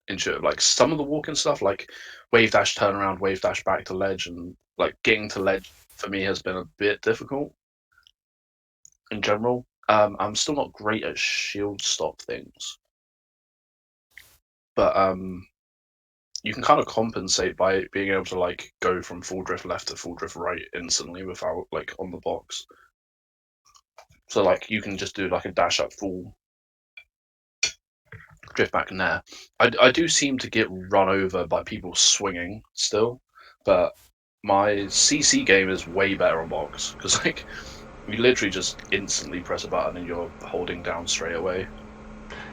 intuitive. Like some of the walking stuff, like wave dash, turn around, wave dash back to ledge, and like getting to ledge for me has been a bit difficult in general. I'm still not great at shield stop things, but you can kind of compensate by being able to like go from full drift left to full drift right instantly without like on the box. So like you can just do like a dash up full drift back nair. I do seem to get run over by people swinging still, but my CC game is way better on box because like you literally just instantly press a button and you're holding down straight away.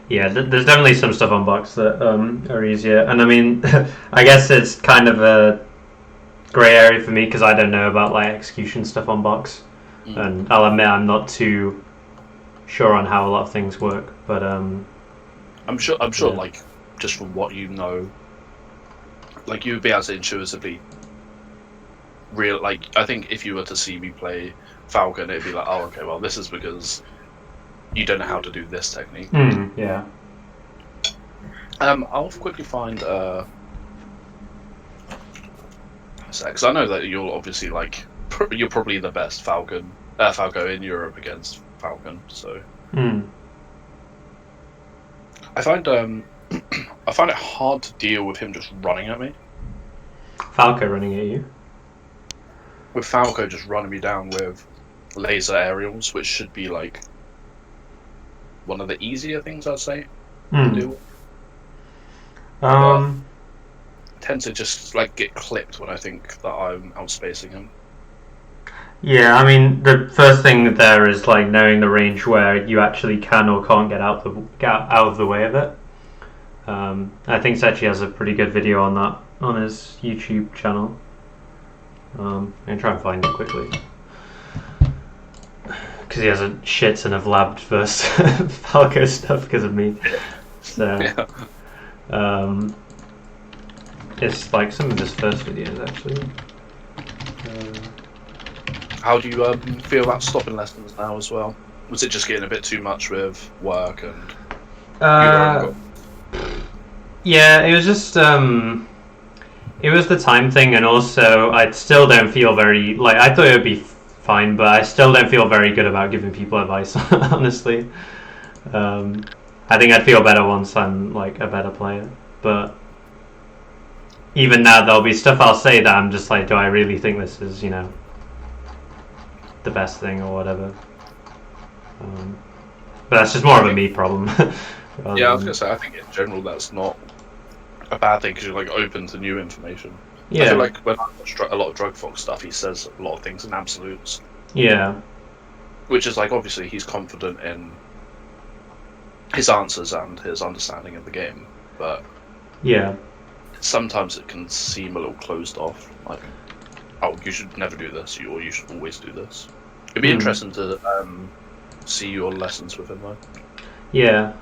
Yeah, there's definitely some stuff on box that are easier, and I mean, I guess it's kind of a grey area for me because I don't know about like execution stuff on box, and I'll admit I'm not too sure on how a lot of things work, but I'm sure yeah. Like just from what you know, like you'd be able to intuitively like I think if you were to see me play Falcon, it'd be like, oh okay, well this is because you don't know how to do this technique. Yeah. I'll quickly find because I know that you'll obviously like you're probably the best Falco in Europe against Falcon, so I find I find it hard to deal with him just running at me. Falco running at you? With Falco just running me down with laser aerials, which should be like one of the easier things I'd say to do. Tend to just like get clipped when I think that I'm outspacing him. Yeah, I mean the first thing there is like knowing the range where you actually can or can't get out of the way of it. I think Sechi has a pretty good video on that on his YouTube channel. I'm gonna try and find it quickly because he has a shit ton of labbed versus Falco stuff because of me. So it's like some of his first videos actually. How do you feel about stopping lessons now as well? Was it just getting a bit too much with work and? Yeah, it was just it was the time thing, and also I still don't feel very like I thought it would be fine, but I still don't feel very good about giving people advice. Honestly, I think I'd feel better once I'm like a better player, but even now there'll be stuff I'll say that I'm just like, do I really think this is the best thing or whatever? But that's just more of a me problem. Yeah, I was gonna say I think in general that's not a bad thing because you're like open to new information. Yeah. I feel like when I watch a lot of Drug Fox stuff, he says a lot of things in absolutes. Yeah. Which is like obviously he's confident in his answers and his understanding of the game, but yeah, sometimes it can seem a little closed off. Like, oh, you should never do this, or you should always do this. It'd be interesting to see your lessons with him, though. Yeah.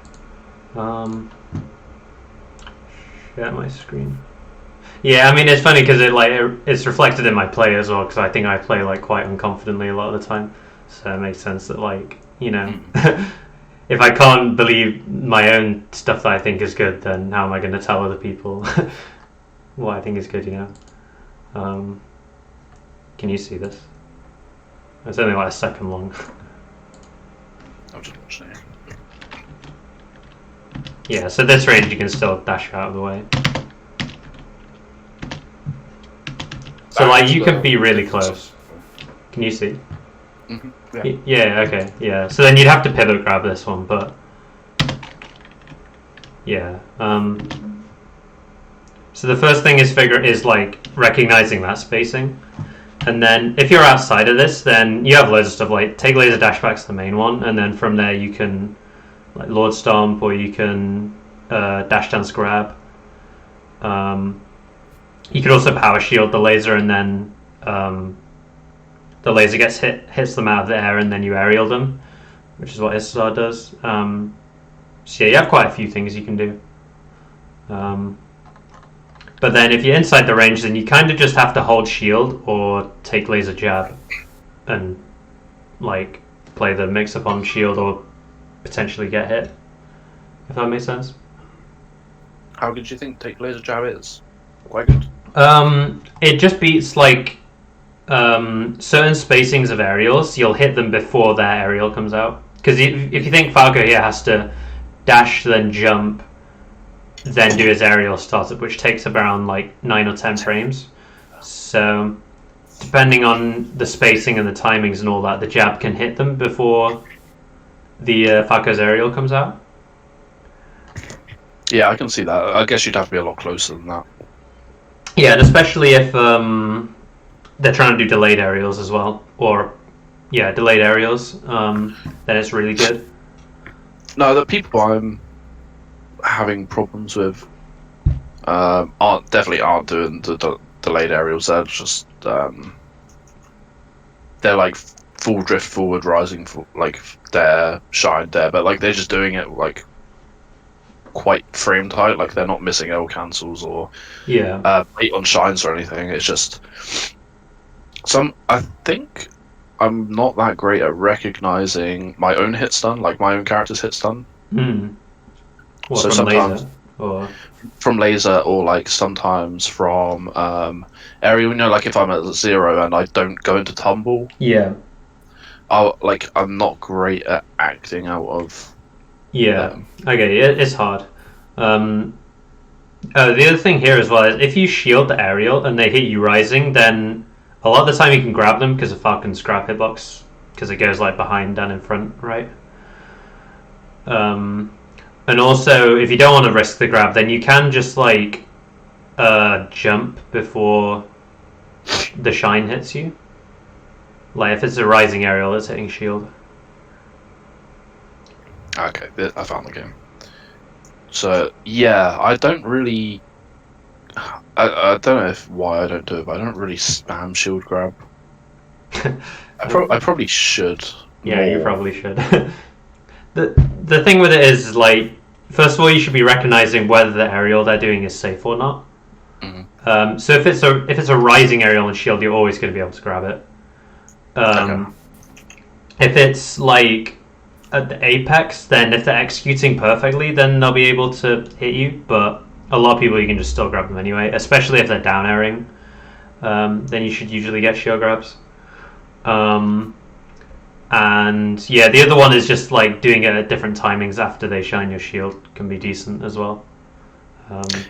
Share my screen. Yeah, I mean it's funny because it's reflected in my play as well because I think I play like quite unconfidently a lot of the time, so it makes sense that like if I can't believe my own stuff that I think is good, then how am I going to tell other people what I think is good? Can you see this? It's only like a second long. I'm just watching it. Yeah, so this range you can still dash out of the way. So like you can be really close. Can you see? Mm-hmm. Yeah. Yeah. Okay. Yeah. So then you'd have to pivot grab this one, but yeah. So the first thing is like recognizing that spacing, and then if you're outside of this, then you have loads of stuff like take laser dash back to the main one, and then from there you can like Lord Stomp, or you can dash dance grab. You could also power shield the laser, and then the laser hits them out of the air, and then you aerial them, which is what Istar does. So yeah, you have quite a few things you can do. But then if you're inside the range, then you kind of just have to hold shield or take laser jab, and like play the mix up on shield or potentially get hit. If that makes sense. How good do you think Take Laser Jab is? Quite good. It just beats like certain spacings of aerials. You'll hit them before their aerial comes out. Because if you think Falco here has to dash, then jump, then do his aerial startup, which takes around like 9 or 10 frames. So depending on the spacing and the timings and all that, the jab can hit them before the Falco's aerial comes out. Yeah, I can see that. I guess you'd have to be a lot closer than that. Yeah, and especially if they're trying to do delayed aerials as well, or delayed aerials, then it's really good. No, the people I'm having problems with definitely aren't doing the delayed aerials. They're just they're like full drift forward rising for like there, shine there, but like they're just doing it like quite frame tight. Like they're not missing L cancels or late on shines or anything. It's just I think I'm not that great at recognizing my own hit stun, like my own character's hit stun. What, so from sometimes laser? Or from laser, or like sometimes from aerial. You know, like if I'm at 0 and I don't go into tumble. Yeah. I'm not great at acting out of. Yeah. Okay. It's hard. The other thing here as well is if you shield the aerial and they hit you rising, then a lot of the time you can grab them because of Falcon's grab hitbox, because it goes like behind and in front, right? And also, if you don't want to risk the grab, then you can just like jump before the shine hits you. Like if it's a rising aerial that's hitting shield. Okay, I found the game. So yeah, I don't really. I don't know why I don't do it, but I don't really spam shield grab. I probably should. Yeah, you probably should. The thing with it is like, first of all, you should be recognizing whether the aerial they're doing is safe or not. Mm-hmm. So if it's a rising aerial and shield, you're always going to be able to grab it. Okay. If it's like at the apex, then if they're executing perfectly, then they'll be able to hit you. But a lot of people, you can just still grab them anyway, especially if they're down airing. Then you should usually get shield grabs. And yeah, the other one is just like doing it at different timings after they shine your shield can be decent as well.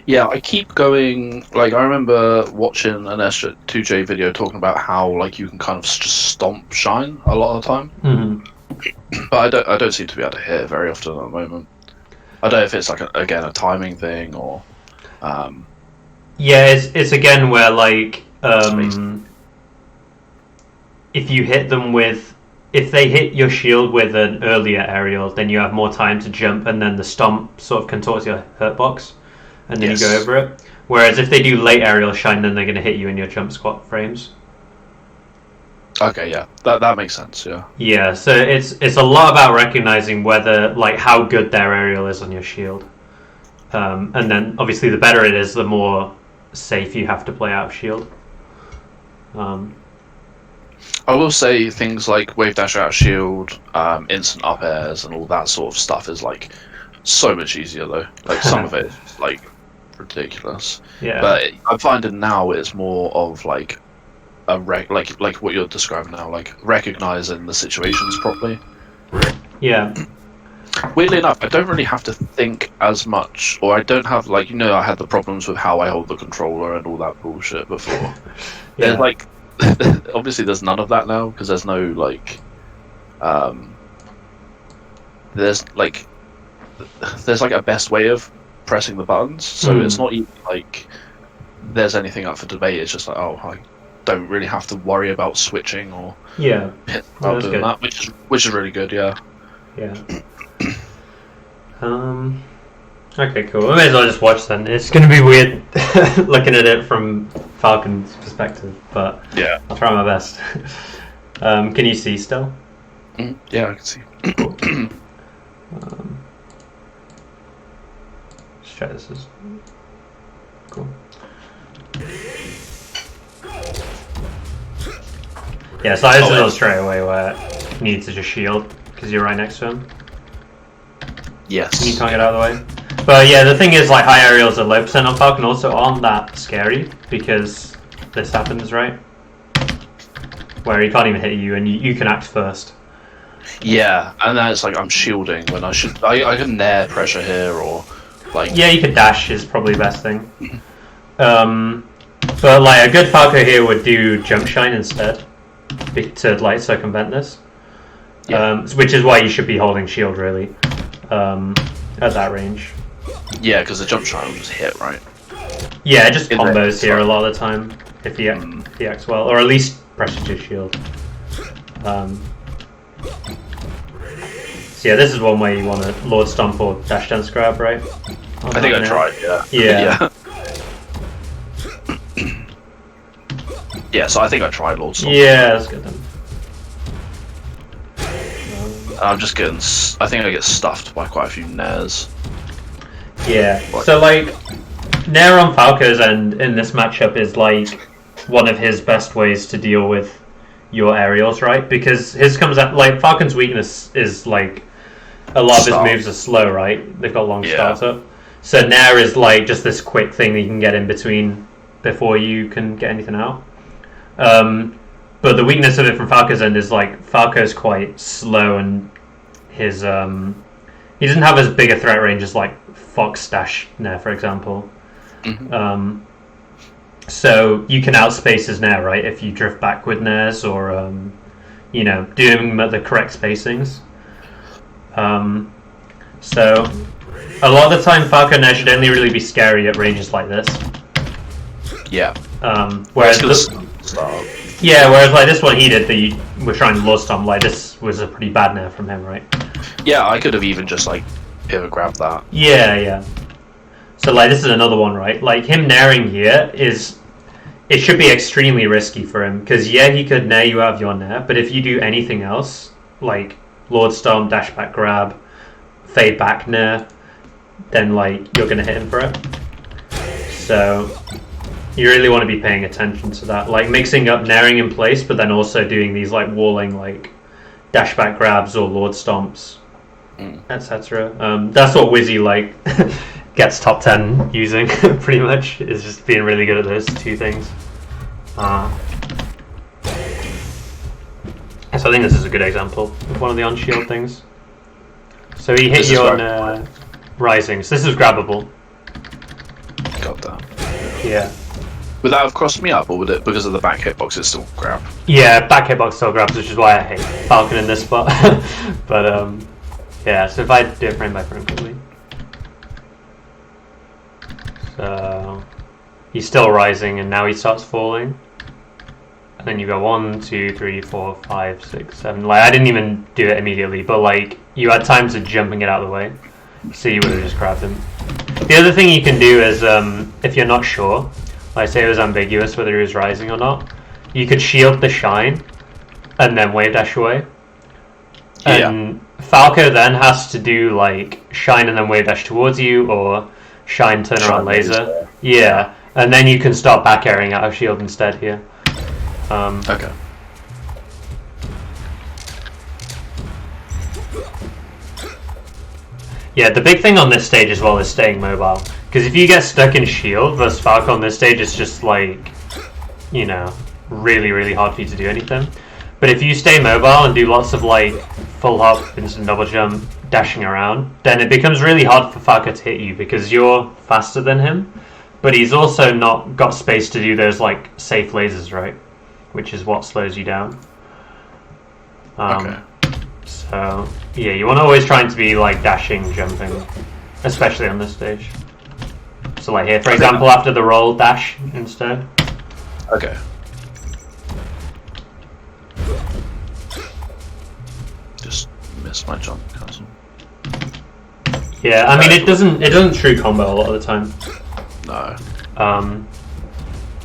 Yeah, I keep going. Like I remember watching an S2J video talking about how like you can kind of just stomp shine a lot of the time. Mm-hmm. But I don't seem to be able to hit it very often at the moment. I don't know if it's like a timing thing or. Yeah, it's again where like if you hit them with. If they hit your shield with an earlier aerial, then you have more time to jump, and then the stomp sort of contorts your hurt box, and then you go over it. Whereas if they do late aerial shine, then they're going to hit you in your jump squat frames. Okay, yeah, that makes sense. Yeah. Yeah, so it's a lot about recognizing whether like how good their aerial is on your shield, and then obviously the better it is, the more safe you have to play out of shield. I will say things like wave dash out of shield, instant up airs, and all that sort of stuff is like so much easier though. Like some of it is like ridiculous. Yeah. But I'm finding now it's more of like a like what you're describing now, like recognizing the situations properly. Yeah. Weirdly enough, I don't really have to think as much, or I don't have like I had the problems with how I hold the controller and all that bullshit before. Yeah. There's like. Obviously there's none of that now because there's no like there's like a best way of pressing the buttons, so it's not even like there's anything up for debate. It's just like, oh, I don't really have to worry about switching or doing that, which is really good. Yeah. Okay, cool. I may as well just watch then. It's going to be weird looking at it from Falcon's perspective, but yeah, I'll try my best. Can you see still? Yeah, I can see. Cool. Let's try this. Cool. Yeah, so I just know straight away where you need to just shield because you're right next to him. Yes. You can't get out of the way. But yeah, the thing is, like, high aerials at low percent on Falcon also aren't that scary because this happens, right? Where he can't even hit you, and you can act first. Yeah, and then it's like I'm shielding when I should. I can nair pressure here, or like. Yeah, you could dash is probably the best thing. But like a good Falco here would do jump shine instead to like circumvent this. Yeah. Which is why you should be holding shield really at that range. Yeah, because the jump shine will just hit, right? Yeah, it just combos here a lot of the time if he acts well, or at least presses your shield. So yeah, this is one way you want to Lord Stomp or Dash Dance Grab, right? I think I tried, yeah. Yeah. Yeah, so I think I tried Lord Stomp. Yeah, that's good then. I'm just getting. I think I get stuffed by quite a few nairs. Yeah. So like, Nair on Falco's end in this matchup is like one of his best ways to deal with your aerials, right? Because his comes at like Falcon's weakness is like a lot of his moves are slow, right? They've got long startup. So Nair is like just this quick thing that you can get in between before you can get anything out. But the weakness of it from Falco's end is like Falco's quite slow and his he doesn't have as big a threat range as like Fox Dash Nair, for example. Mm-hmm. So you can outspace his Nair, right? If you drift back with Nairs or you know, doing them at the correct spacings. So a lot of the time Falco Nair should only really be scary at ranges like this. Yeah. Whereas whereas like this one he did that you were trying to Lord Stomp, like this was a pretty bad Nair from him, right? Yeah, I could have even just like pivot grabbed that. Yeah. So like this is another one, right? Like him Nairing here it should be extremely risky for him because yeah, he could Nair you out of your Nair, but if you do anything else like Lord Stomp, dash back grab, fade back Nair, then like you're gonna hit him for it. So you really want to be paying attention to that, like mixing up Nairing in place, but then also doing these like walling like dash back grabs or Lord Stomps, etc. That's what Wizzy like gets top 10 using pretty much, is just being really good at those two things. So I think this is a good example of one of the on-shield things. So he hit you on Rising, so this is grabbable. Got that. Yeah. Would that have crossed me up, or would it, because of the back hitbox, it's still grab? Yeah, back hitbox still grabs, which is why I hate Falcon in this spot. But yeah, so if I do it frame by frame quickly. So he's still rising and now he starts falling. And then you go 1, 2, 3, 4, 5, 6, 7. Like I didn't even do it immediately, but like you had time to jump and get out of the way. So you would have just grabbed him. The other thing you can do is if you're not sure, like say it was ambiguous whether he was rising or not, you could shield the shine and then wave dash away. And Falco then has to do like shine and then wave dash towards you, or shine turn around laser. Yeah, and then you can start back airing out of shield instead here. Okay. Yeah, the big thing on this stage as well is staying mobile. Because if you get stuck in shield versus Falco on this stage, it's just like, you know, really, really hard for you to do anything. But if you stay mobile and do lots of like full hop, instant double jump, dashing around, then it becomes really hard for Falco to hit you because you're faster than him. But he's also not got space to do those like safe lasers, right? Which is what slows you down. Okay. So yeah, you want to always try to be like dashing, jumping, especially on this stage. So like here, for example, after the roll, dash instead. Okay. Just missed my jump castle. Yeah, I mean it doesn't true combo a lot of the time. No.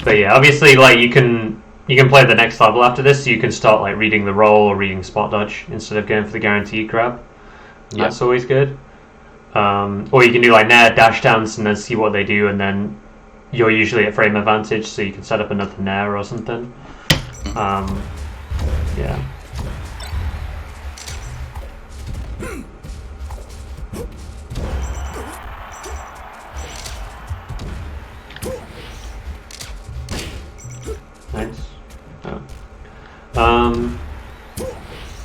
But yeah, obviously like you can play the next level after this, so you can start like reading the roll or reading spot dodge instead of going for the guaranteed grab. And that's always good. Or you can do like Nair dash dance and then see what they do, and then you're usually at frame advantage, so you can set up another Nair or something. Yeah. Nice. Oh. I was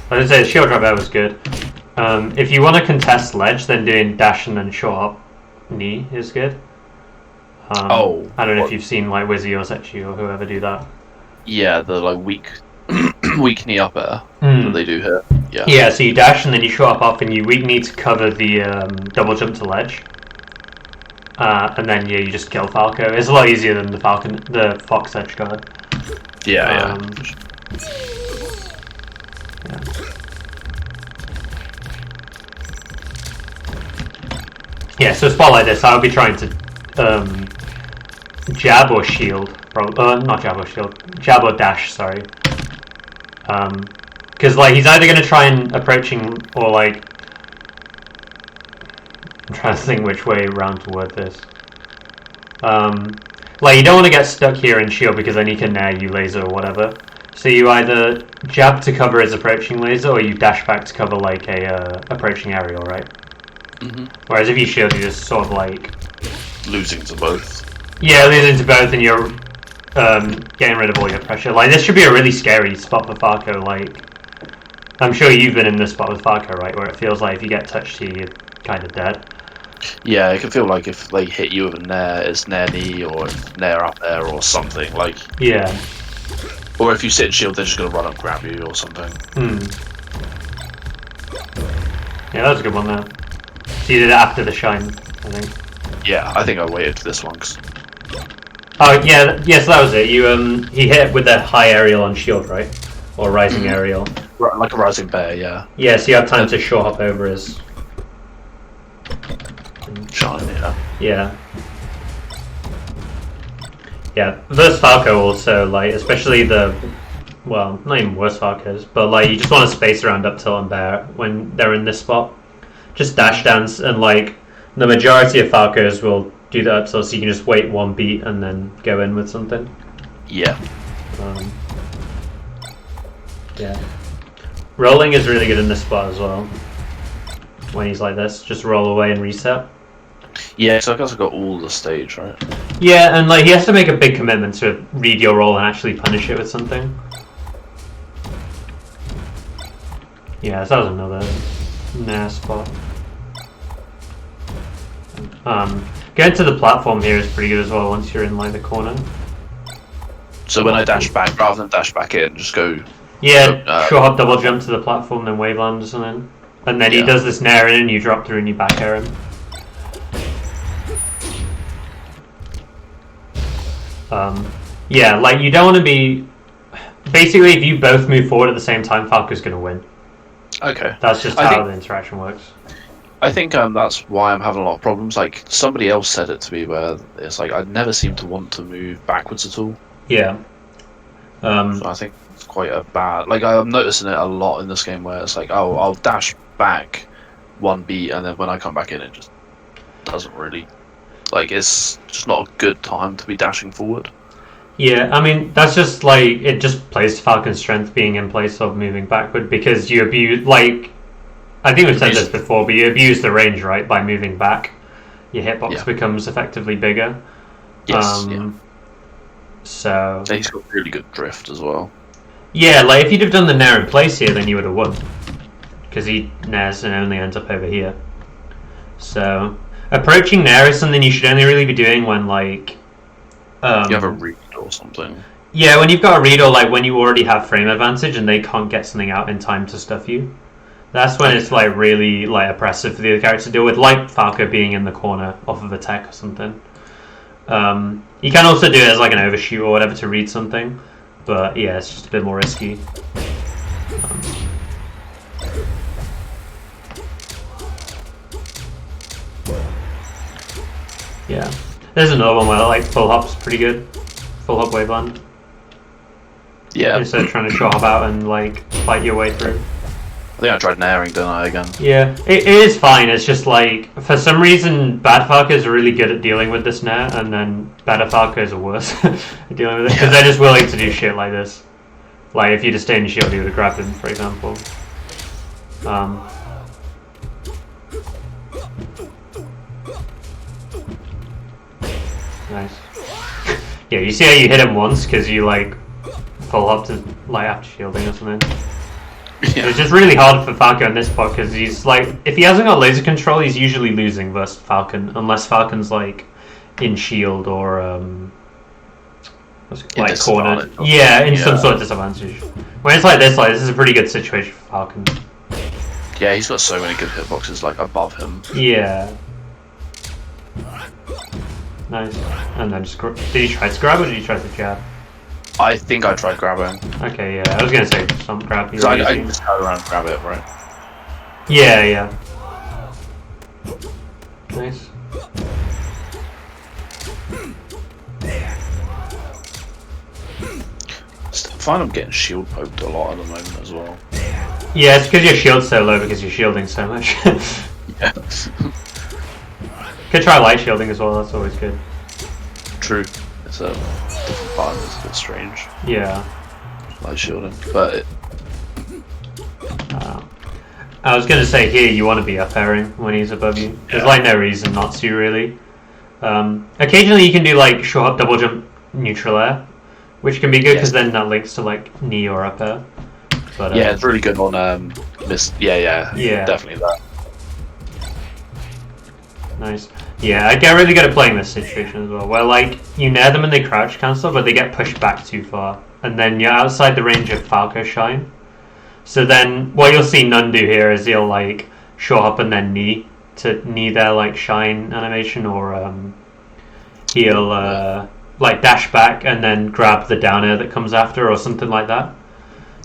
gonna say the shield drop there was good. If you want to contest ledge, then doing dash and then short up knee is good. I don't know if you've seen like Wizzy or Sechi or whoever do that. Yeah, the like weak knee up air that they do here. Yeah. Yeah, so you dash and then you short up and you weak knee to cover the double jump to ledge. And then yeah, you just kill Falco. It's a lot easier than the Fox edge guard. Yeah. Yeah, so a spot like this, I would be trying to jab or shield. Not jab or shield. Jab or dash, sorry. Because like he's either going to try and approaching or like... I'm trying to think which way around to word this. Like you don't want to get stuck here in shield because then he can nair you laser or whatever. So you either jab to cover his approaching laser or you dash back to cover like a approaching aerial, right? Whereas if you shield, you're just sort of like... losing to both. Yeah, losing to both and you're getting rid of all your pressure. Like this should be a really scary spot for Falco. Like I'm sure you've been in this spot with Falco, right? Where it feels like if you get touched here, you're kind of dead. Yeah, it can feel like if they hit you with a nair, it's nair knee or nair up there or something. Like yeah. Or if you sit in shield, they're just gonna run up and grab you or something. Yeah, that was a good one there. So you did it after the shine, I think. Yeah, I think I waited for this one. Oh yeah, yes, so that was it. You he hit with the high aerial on shield, right? Or rising aerial. Like a rising bear, yeah. Yeah, so you have time to short hop over his shine, yeah. Yeah. Yeah, versus Falco also, like, especially the, well, not even worse Falcos, but like, you just want to space around up tilt and bear when they're in this spot. Just dash dance, and like, the majority of Falcos will do that up tilt, so you can just wait one beat and then go in with something. Yeah. Yeah. Rolling is really good in this spot as well. When he's like this, just roll away and reset. Yeah, so I guess I got all the stage, right? Yeah, and like he has to make a big commitment to read your roll and actually punish it with something. Yeah, so that was another nair spot. Getting to the platform here is pretty good as well once you're in like the corner. So when I dash back, rather than dash back in, just go... Yeah, short hop double jump to the platform, then wave land or something. And then he does this nair in and you drop through and you back air him. Yeah, like you don't want to be... Basically, if you both move forward at the same time, Falco's going to win. Okay. That's just how the interaction works. I think that's why I'm having a lot of problems. Like, somebody else said it to me where it's like, I never seem to want to move backwards at all. Yeah. So I think it's quite a bad... Like, I'm noticing it a lot in this game where it's like, oh, I'll dash back one beat, and then when I come back in, it just doesn't really... Like, it's just not a good time to be dashing forward. Yeah, I mean, that's just like, it just plays to Falcon's strength being in place of moving backward, because you abuse, like, I think we've said this before, but you abuse the range, right, by moving back. Your hitbox becomes effectively bigger. Yes, So... He's got really good drift as well. Yeah, like, if you'd have done the nair in place here, then you would have won. Because he nairs and only ends up over here. So, approaching nair is something you should only really be doing when, like... you have a read or something. Yeah, when you've got a read or like when you already have frame advantage and they can't get something out in time to stuff you. That's when it's like really like oppressive for the other character to deal with, like Falco being in the corner off of a tech or something. You can also do it as like an overshoot or whatever to read something, but yeah, it's just a bit more risky. Yeah. There's another one where like full hop's pretty good. Full hop waveland. Yeah. Instead of trying to short hop out and like fight your way through. I think I tried nairing, didn't I, again? Yeah, it is fine. It's just like, for some reason, bad Falcos are really good at dealing with this nair, and then better Falcos are worse at dealing with it, because they're just willing to do shit like this. Like, if you just stay in shield, you would have grabbed him, for example. Nice. Yeah, you see how you hit him once because you like pull up to like after shielding or something. Yeah. It's just really hard for Falcon in this part because he's like, if he hasn't got laser control, he's usually losing versus Falcon, unless Falcon's like in shield or like cornered. Yeah, in some sort of disadvantage. When it's like this is a pretty good situation for Falcon. Yeah, he's got so many good hitboxes like above him. Yeah. Nice. And then just did he try to grab or did he try to jab? I think I tried grabbing. Okay, yeah, I was gonna say some grab. Because I can just go around and grab it, right? Yeah, yeah. Nice. I find I'm getting shield poked a lot at the moment as well. Yeah, it's because your shield's so low because you're shielding so much. Yeah. Could try light shielding as well, that's always good. True. It's a different part, it's a bit strange. Yeah. Light shielding. But I was going to say here you want to be up airing when he's above you. There's like no reason not to really. Occasionally you can do like short hop, double jump, neutral air, which can be good because then that links to like knee or up air. But, yeah, it's really good on yeah, definitely that. Nice. Yeah, I get really good at playing this situation as well, where like you nair them and they crouch cancel, but they get pushed back too far, and then you're outside the range of Falco shine. So then what you'll see Nun do here is he'll like short hop and then knee to knee their like shine animation, or he'll like dash back and then grab the down air that comes after, or something like that.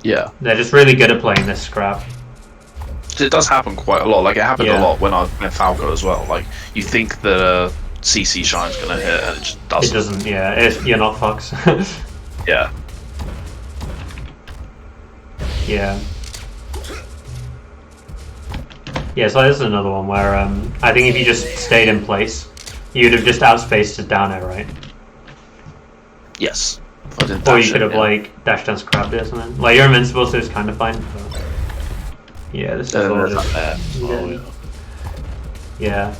Yeah. They're just really good at playing this grab. It does happen quite a lot. Like it happened a lot when I was playing Falco as well. Like you think that CC shine's gonna hit and it just doesn't. It doesn't. Yeah, you're not Fox. Yeah. Yeah. Yeah, so this is another one where I think if you just stayed in place, you'd have just outspaced it down air, right? Yes. If I didn't or you could have like dashed down, grabbed it or something. Like you're invincible, so it's kind of fine. But... yeah, this is all just... yeah.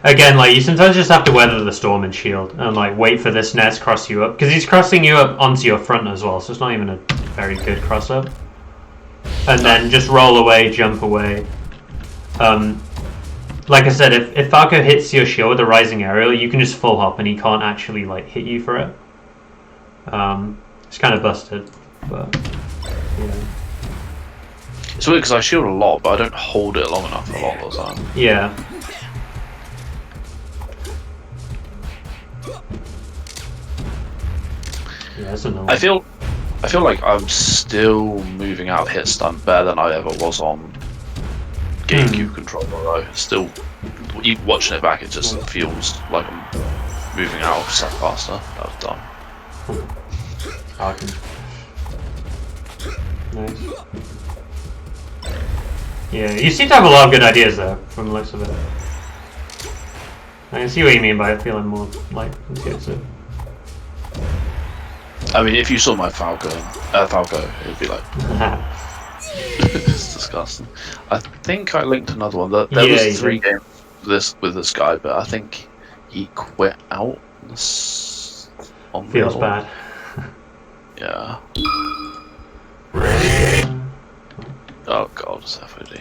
Again, like you sometimes just have to weather the storm and shield, and like wait for this net to cross you up, because he's crossing you up onto your front as well, so it's not even a very good cross up. And then just roll away, jump away. Like I said, if Falco hits your shield with a rising aerial, you can just full hop and he can't actually like hit you for it. It's kind of busted, but yeah. It's weird because I shield a lot, but I don't hold it long enough a lot of the time. Yeah. Yeah, that's another. I feel like I'm still moving out of hit stun better than I ever was on GameCube controller though. Still, watching it back, it just feels like I'm moving out of stuff faster. I've done. Nice. Yeah, you seem to have a lot of good ideas there, from the looks of it. I can see what you mean by it feeling more like intuitive. I mean, if you saw my Falco, it'd be like it's disgusting. I think I linked another one. There was 3 games with this guy, but I think he quit out. On feels bad. Yeah. Oh god, it's FOD.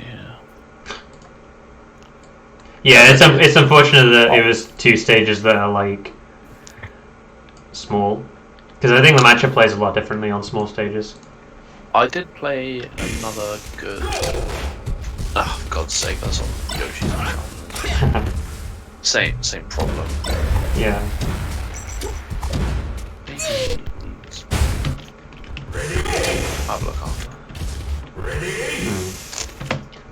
Yeah, it's unfortunate that it was 2 stages that are like small, because I think the matchup plays a lot differently on small stages. I did play another good. Oh, for God's sake, that's on Yoshi's account. Same problem. Yeah. Have a look after.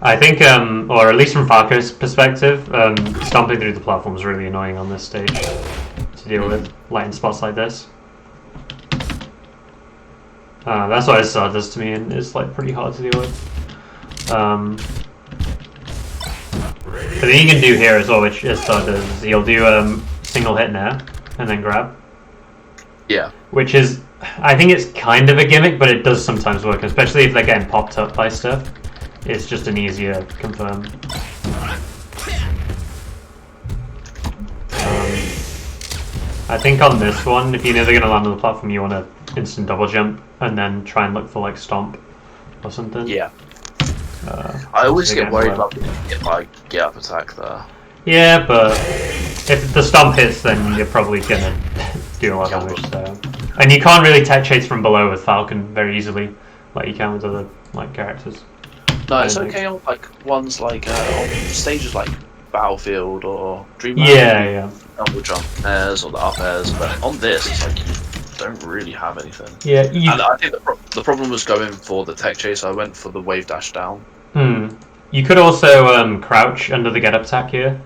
I think, or at least from Falco's perspective, stomping through the platform is really annoying on this stage to deal with, like in spots like this. That's what SR does to me, and it's like pretty hard to deal with. The thing you can do here as well, which SR does, is he'll do single hit nair and then grab. Yeah. Which is, I think it's kind of a gimmick, but it does sometimes work, especially if they're getting popped up by stuff. It's just an easier confirm. I think on this one, if you know they're going to land on the platform, you want to instant double jump and then try and look for like stomp or something. Yeah. I always get again, worried well. about if I get up attack there. Yeah, but if the stomp hits, then you're probably going to do a lot of damage. So. And you can't really tech chase from below with Falcon very easily, like you can with other like characters. No, it's okay on like ones like on stages like Battlefield or Dreamland. Yeah. Double jump airs or the up airs, but on this it's like you don't really have anything. Yeah, and I think the problem was going for the tech chase. I went for the wave dash down. You could also crouch under the get up attack here,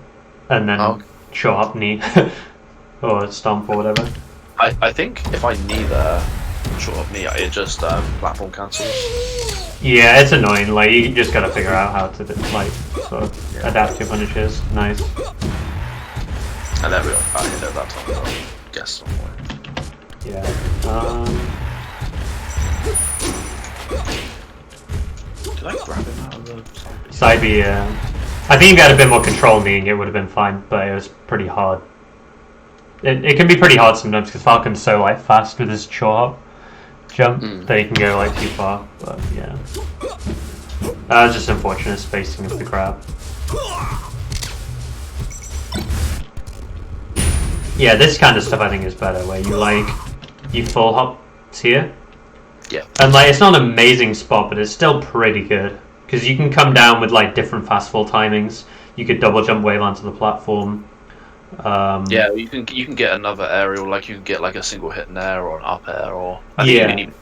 and then short hop knee or stomp or whatever. I think if I knee there, short hop knee, it just platform cancels. Yeah, it's annoying. Like you just gotta figure out how to like sort of adapt your punishes. Nice. And there we go. I hit it that time. I guess somewhere. Yeah. Did I grab him out of the side B? I think you got a bit more control kneeing, it would have been fine, but it was pretty hard. It can be pretty hard sometimes because Falcon's so like fast with his short hop jump that he can go like too far. But yeah, just unfortunate spacing of the grab. Yeah, this kind of stuff I think is better, where you full hop here. Yeah. And like it's not an amazing spot, but it's still pretty good because you can come down with like different fast fall timings. You could double jump wave onto the platform. Yeah, you can get another aerial, like you can get like a single hit nair or an up air, or I think you can even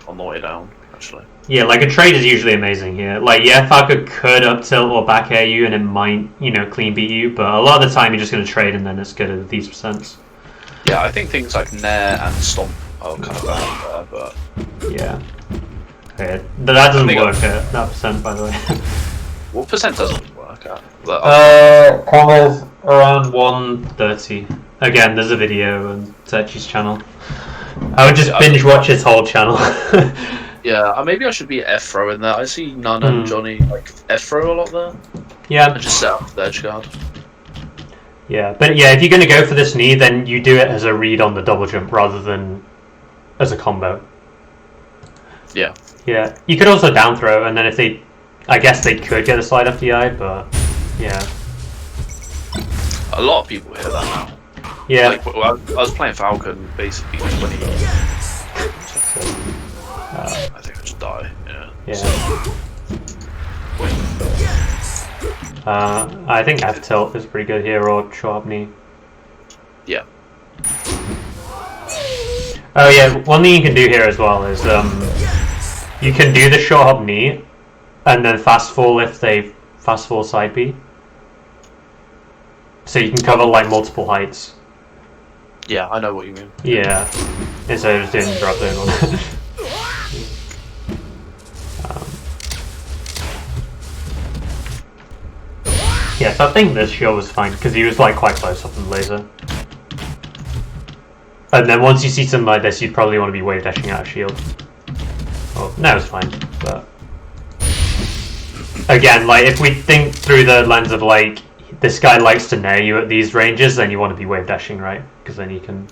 on the way down actually. Yeah, like a trade is usually amazing here. Like Falcon could up tilt or back air you and it might clean beat you, but a lot of the time you're just going to trade and then it's good at these percents. Yeah, I think things like nair and stomp are kind of bad there, but yeah. Okay, but that doesn't work at that percent, by the way. What percent doesn't work at? Commas around 130. Again, there's a video on Sechi's channel. I would just binge watch his whole channel. Yeah, maybe I should be F throw in there. I see Nana and Johnny like F throw a lot there. Yeah. And just set up the edge guard. Yeah, but yeah, if you're going to go for this knee, then you do it as a read on the double jump rather than as a combo. Yeah. Yeah, you could also down throw, and then if they, I guess they could get a slide off the eye, but yeah. A lot of people hear that now. Yeah. Like, I was playing Falcon basically when he. I think I just die. Yeah. I think F tilt is pretty good here, or short hop knee. Yeah. Oh yeah, one thing you can do here as well is you can do the short hop knee, and then fast fall if they fast fall side B. So you can cover like multiple heights. Yeah, I know what you mean. Yeah, instead of just doing drop zone on. Yeah, so I think this shield was fine because he was like quite close up in the laser. And then once you see something like this, you'd probably want to be wave dashing out of shield. Well, no, it's fine, but again, like if we think through the lens of like this guy likes to nair you at these ranges, then you want to be wave dashing, right? Because then you can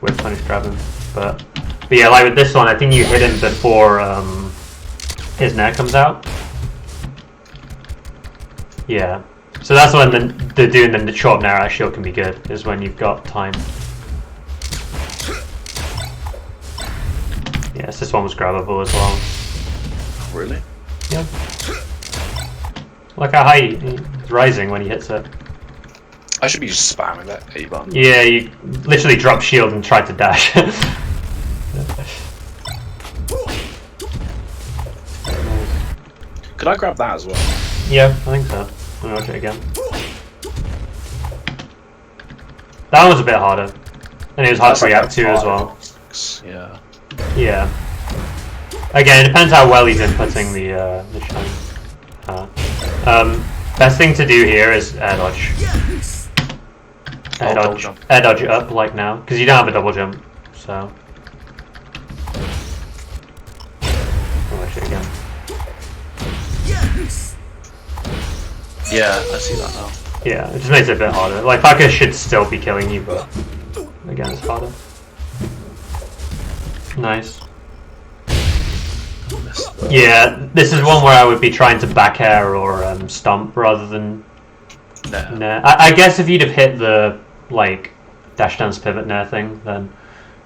wave punish grab him. But yeah, like with this one, I think you hit him before his nair comes out. Yeah. So that's when the doing the short nair out shield can be good, is when you've got time. Yes, this one was grabbable as well. Really? Yeah. Look how high he's rising when he hits it. I should be just spamming that A button. Yeah, you literally dropped shield and tried to dash. Could I grab that as well? Yeah, I think so. Let me watch it again. That one was a bit harder. And it was hard to react to as well. Yeah. Yeah. Again, it depends how well he's inputting the shine. Best thing to do here is air dodge. Air dodge up like now, because you don't have a double jump, so. I'll watch it again. Yeah, I see that now. Yeah, it just makes it a bit harder. Like, Falcon should still be killing you, but again, it's harder. Nice. Yeah, this is one where I would be trying to back air or stomp rather than nair. I guess if you'd have hit the like dash dance pivot nair thing, then it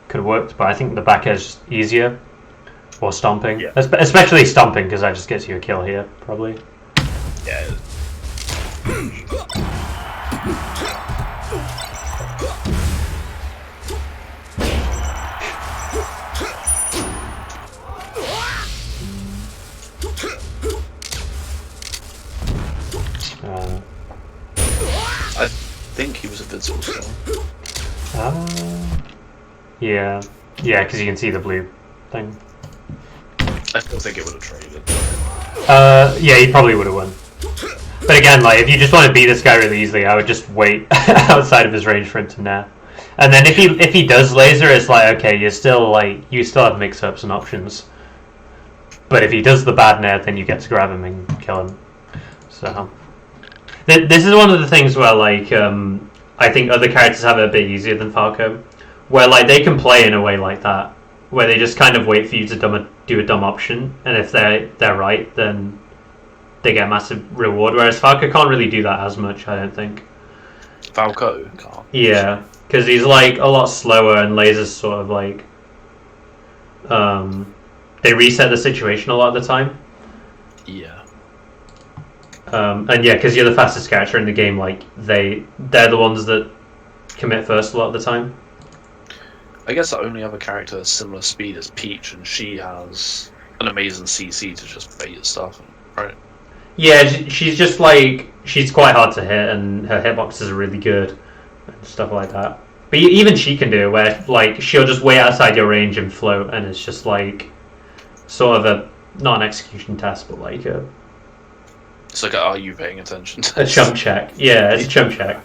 could have worked. But I think the back air is easier, or stomping, especially stomping because that just gets you a kill here probably. Yeah. I think he was invincible still. Yeah, because you can see the blue thing. I still think it would have traded. Yeah, he probably would have won. But again, like if you just want to beat this guy really easily, I would just wait outside of his range for him to nair. And then if he does laser, it's like okay, you still have mix-ups and options. But if he does the bad nair, then you get to grab him and kill him. So this is one of the things where like I think other characters have it a bit easier than Falco, where like they can play in a way like that, where they just kind of wait for you to do a dumb option, and if they're right, then they get a massive reward. Whereas Falco can't really do that as much, I don't think. Falco can't. Yeah, because he's like a lot slower, and lasers sort of like they reset the situation a lot of the time. Yeah. And yeah, because you're the fastest character in the game, like they're the ones that commit first a lot of the time. I guess the only other character similar speed is Peach, and she has an amazing CC to just bait stuff, right? Yeah, she's just like she's quite hard to hit, and her hitboxes are really good and stuff like that. But even she can do it, where like she'll just wait outside your range and float, and it's just like sort of a not an execution test, but like a. It's like, are you paying attention to a chump check? Yeah, it's a chump check.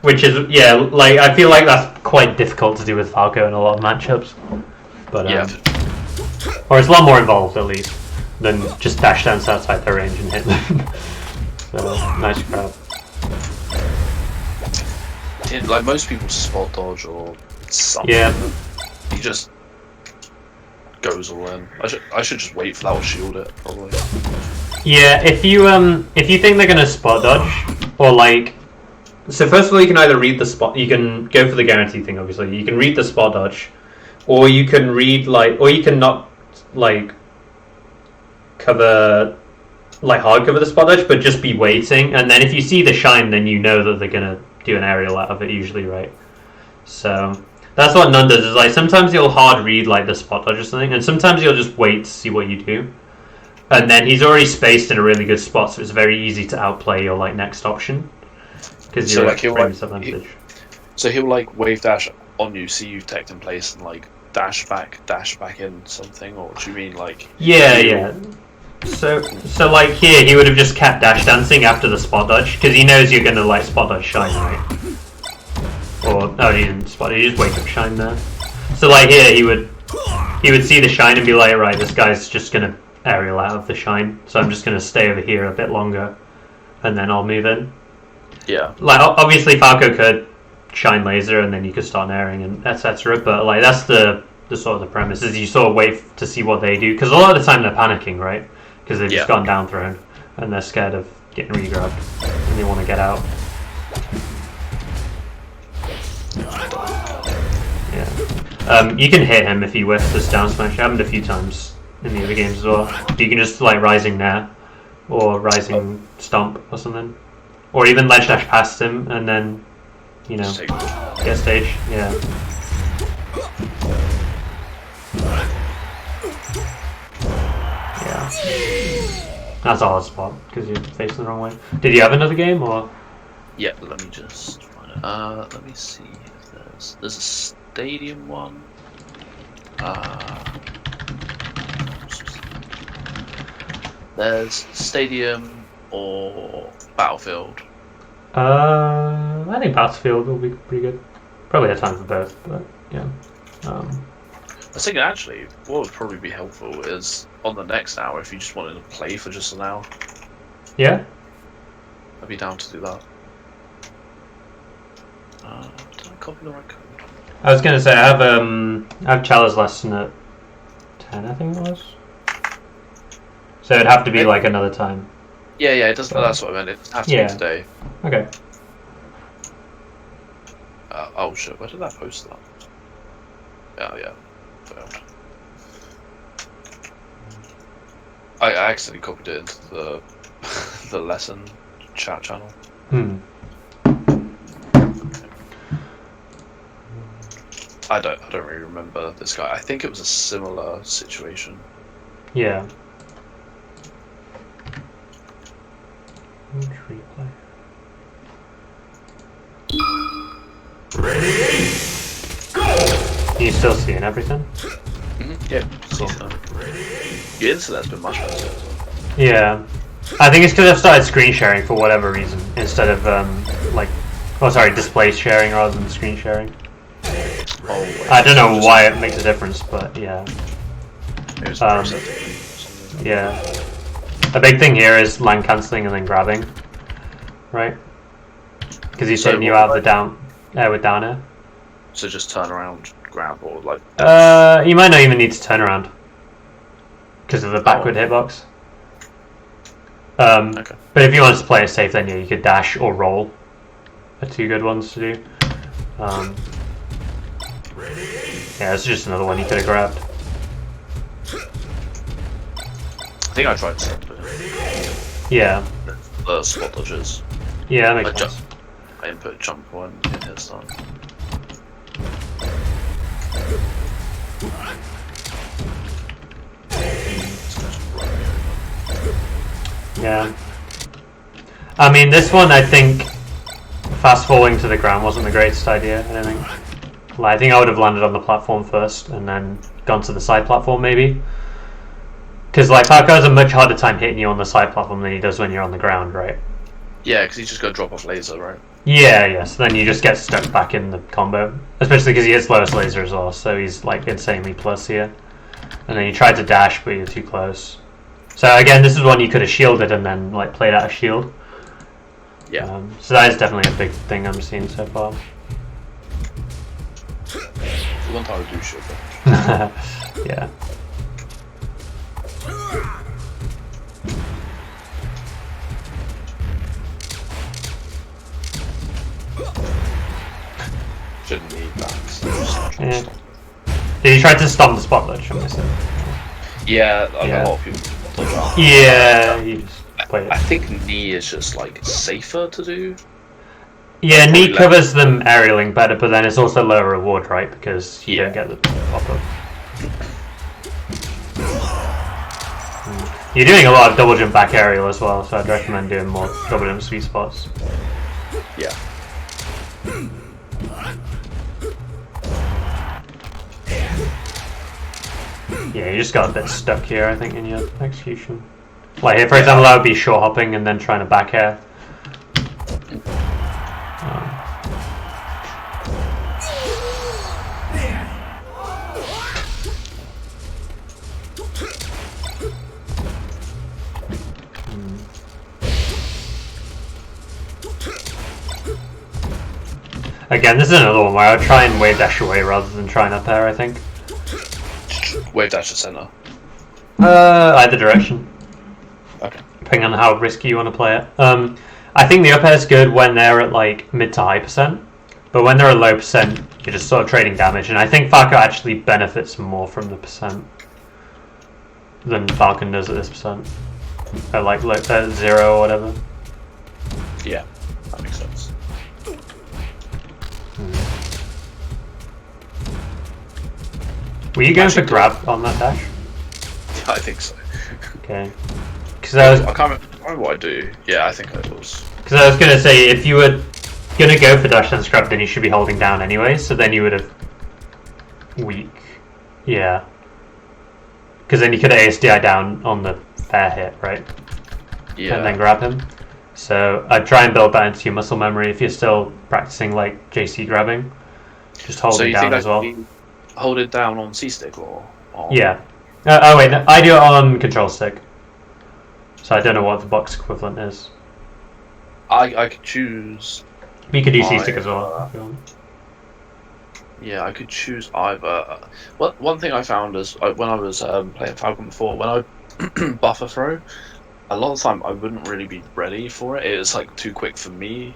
Which is, yeah, like, I feel like that's quite difficult to do with Falco in a lot of matchups. But, or it's a lot more involved, at least, than just dash dance outside their range and hit them. So, nice grab. Like, most people spot dodge or something. Yeah. He just goes all in. I should just wait for that or shield it, probably. Yeah, if you think they're gonna spot dodge, or like, so first of all, you can either read the spot. You can go for the guarantee thing. Obviously, you can read the spot dodge, or you can read or you can not like hard cover the spot dodge, but just be waiting. And then if you see the shine, then you know that they're gonna do an aerial out of it. Usually, right? So that's what Nun does. Is like sometimes he'll hard read like the spot dodge or something, and sometimes he'll just wait to see what you do. And then he's already spaced in a really good spot, so it's very easy to outplay your like next option because you're frame disadvantage. So he'll like wave dash on you, see you teched in place, and like dash back in something, or do you mean like? Yeah. So like here, he would have just kept dash dancing after the spot dodge because he knows you're gonna like spot dodge shine, right? Or no, he didn't spot. He just wake up shine there. So like here, he would see the shine and be like, right, this guy's just gonna aerial out of the shine, so I'm just going to stay over here a bit longer and then I'll move in. Yeah. Like obviously Falco could shine laser and then you could start airing and etc, but like that's the sort of the premise is you sort of wait to see what they do because a lot of the time they're panicking, right? Because they've just gone down thrown and they're scared of getting regrabbed and they want to get out. Yeah. You can hit him if he whiffs this down smash. It happened a few times in the other games as well. You can just like rising nair or rising stomp or something, or even ledge dash past him and then get stage. Yeah. That's a hard spot because you're facing the wrong way. Did you have another game or? Yeah, let me just find it. Let me see if there's a stadium one. There's stadium or battlefield. I think battlefield will be pretty good. Probably have time for both, but yeah. I was thinking actually, what would probably be helpful is on the next hour if you just wanted to play for just an hour. Yeah. I'd be down to do that. Did I copy the right code? I was gonna say I have Chalice lesson at 10, I think it was. So it'd have to be like another time. Yeah, it doesn't. That's what I meant. It has to be today. Okay. Oh shit! Where did I post that? Oh yeah, failed. I accidentally copied it into the the lesson chat channel. I don't really remember this guy. I think it was a similar situation. Yeah. Replay. Ready? Go! Are you still seeing everything? Yeah. Cool. Your internet's been much better as well. Yeah. I think it's because I've started screen sharing for whatever reason instead of display sharing rather than screen sharing. Oh, I don't know why it makes a difference, but yeah. Yeah. A big thing here is line cancelling and then grabbing, right? Because he's hitting you out of the down air with down air. So just turn around, grab, or like. You might not even need to turn around because of the backward hitbox. Okay. But if you wanted to play it safe, then yeah, you could dash or roll. Are two good ones to do. Yeah, it's just another one you could have grabbed. I think I tried something. Yeah. The spot dodges. Yeah, that makes sense. I input jump one in his time. Yeah. I mean, this one, I think fast falling to the ground wasn't the greatest idea, I don't think. Like, I think I would have landed on the platform first and then gone to the side platform, maybe. Because, like, Falco has a much harder time hitting you on the side platform than he does when you're on the ground, right? Yeah, because he's just got to drop off laser, right? Yeah, so then you just get stuck back in the combo. Especially because he hits lowest laser as well, so he's, like, insanely plus here. And then you tried to dash, but you're too close. So, again, this is one you could have shielded and then, like, played out a shield. Yeah. So that is definitely a big thing I'm seeing so far. One time I do shield that. Yeah. Shouldn't need that. So Yeah. Did you try to stomp the spot dodge? yeah, a Yeah. lot of people do that. Yeah, you just play I it. think knee is just like safer to do. Yeah, knee covers them aerialing better, but then it's also lower reward, right? Because you don't get the pop-up. You're doing a lot of double jump back aerial as well, so I'd recommend doing more double jump sweet spots. Yeah. Yeah, you just got a bit stuck here, I think, in your execution. Like here, for example, I would be short hopping and then trying to back air. Again, this is another one where I would try and wave dash away rather than trying up air, I think. Wave dash to center. Either direction. Okay. Depending on how risky you want to play it. I think the up air is good when they're at like mid to high percent, but when they're at low percent, you're just sort of trading damage, and I think Falco actually benefits more from the percent than Falcon does at this percent. At like 0 or whatever. Yeah, that makes sense. Were you going for grab on that dash? I think so. Okay. Because I can't remember what I do. Yeah, I think I was. Because I was going to say, if you were going to go for dash and scrub, then you should be holding down anyway, so then you would have... Weak. Yeah. Because then you could have ASDI down on the fair hit, right? Yeah. And then grab him. So I'd try and build that into your muscle memory if you're still practicing like JC grabbing. Just holding down as well. Hold it down on C-stick or on... Yeah. Oh wait, no, I do it on control stick. So I don't know what the box equivalent is. I could choose... You could do C-stick as well if you want. Yeah, I could choose either. Well, one thing I found is when I was playing Falcon before, when I buffer throw, a lot of the time I wouldn't really be ready for it. It's like too quick for me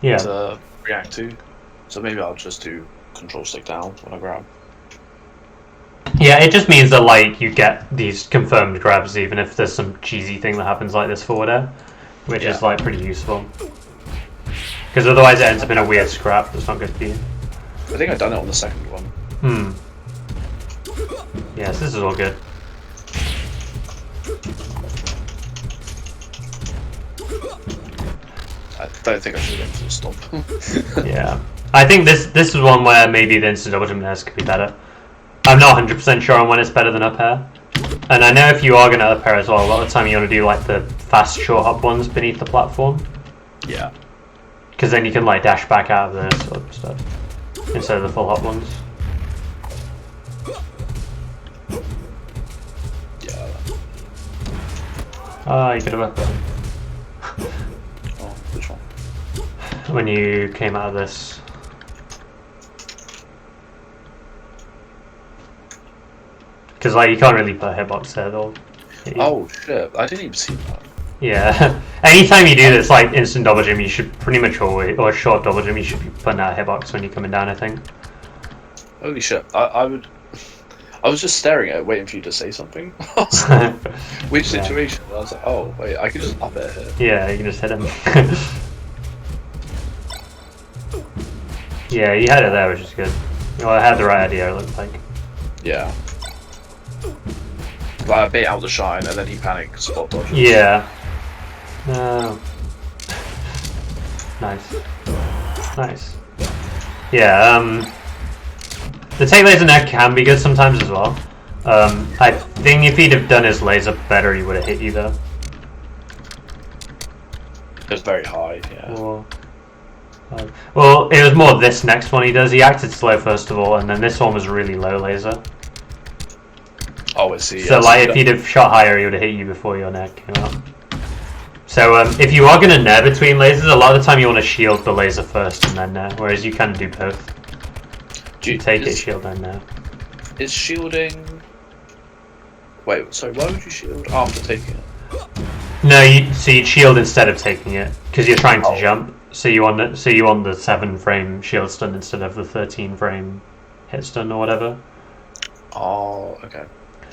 Yeah. to react to. So maybe I'll just do control stick down when I grab. Yeah, it just means that like you get these confirmed grabs even if there's some cheesy thing that happens like this forward air, which is like pretty useful. Because otherwise it ends up in a weird scrap that's not good for you. I think I've done it on the second one. Yes, this is all good. I don't think I should have gone for the stomp. Yeah. I think this is one where maybe the instant double jump nairs could be better. I'm not 100% sure on when it's better than up air. And I know if you are going to up air as well, a lot of the time you want to do like the fast short hop ones beneath the platform. Yeah. Because then you can like dash back out of this sort of stuff instead of the full hop ones. Yeah. Ah, you could have up air. Oh, which one? When you came out of this. Because like you can't really put a hitbox there though. Oh shit! I didn't even see that. Yeah. Anytime you do this like instant double jump, you should pretty much always, or short double jump, you should be putting out a hitbox when you're coming down. I think. Holy shit! I would. I was just staring at it, waiting for you to say something. Which situation? I was like, oh wait, I could just up it here. Yeah, you can just hit him. Yeah, you had it there, which is good. Well, I had the right idea. It looked like. Yeah. Like I bait out the shine, and then he panics, spot dodges. Yeah. Nice. Nice. Yeah. The take laser neck can be good sometimes as well. I think if he'd have done his laser better, he would have hit you though. It was very high. Yeah. Well, it was more this next one he does. He acted slow first of all, and then this one was really low laser. Oh, I see. So, like, if he'd have shot higher, he would have hit you before your neck came out. So, if you are going to nair between lasers, a lot of the time you want to shield the laser first and then nair, whereas you can do both. You take it, shield, and nair. Is shielding... Wait, sorry, why would you shield after taking it? No, so you'd shield instead of taking it, because you're trying to jump. So you want the 7-frame shield stun instead of the 13-frame hit stun or whatever. Oh, okay.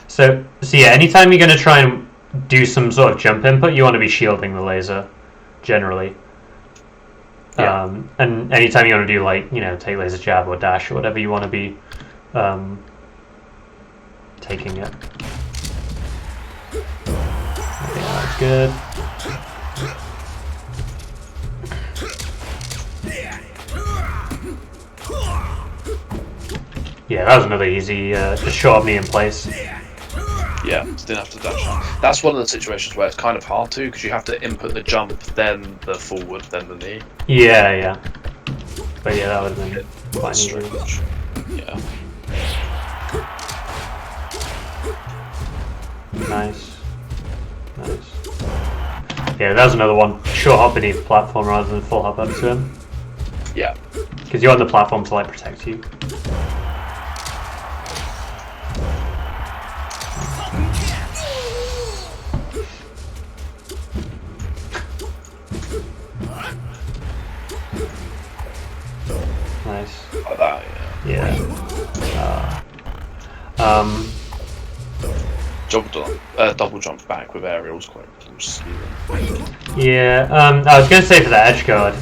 So yeah, anytime you're going to try and do some sort of jump input, you want to be shielding the laser, generally. Yeah. And anytime you want to do, like, you know, take laser jab or dash or whatever, you want to be taking it. Okay, that's good. Yeah, that was another easy, just short me in place. Yeah, didn't have to dash out. That's one of the situations where it's kind of hard to, because you have to input the jump, then the forward, then the knee. Yeah, yeah. But yeah, that would have been quite easy. Yeah. Nice. Nice. Yeah, that was another one. Short hop beneath the platform rather than full hop up to him. Yeah. Because you want the platform to, like, protect you. Nice. Like that, yeah. Yeah. Double jump back with aerials quite risky. Yeah, I was going to say for the edge guard,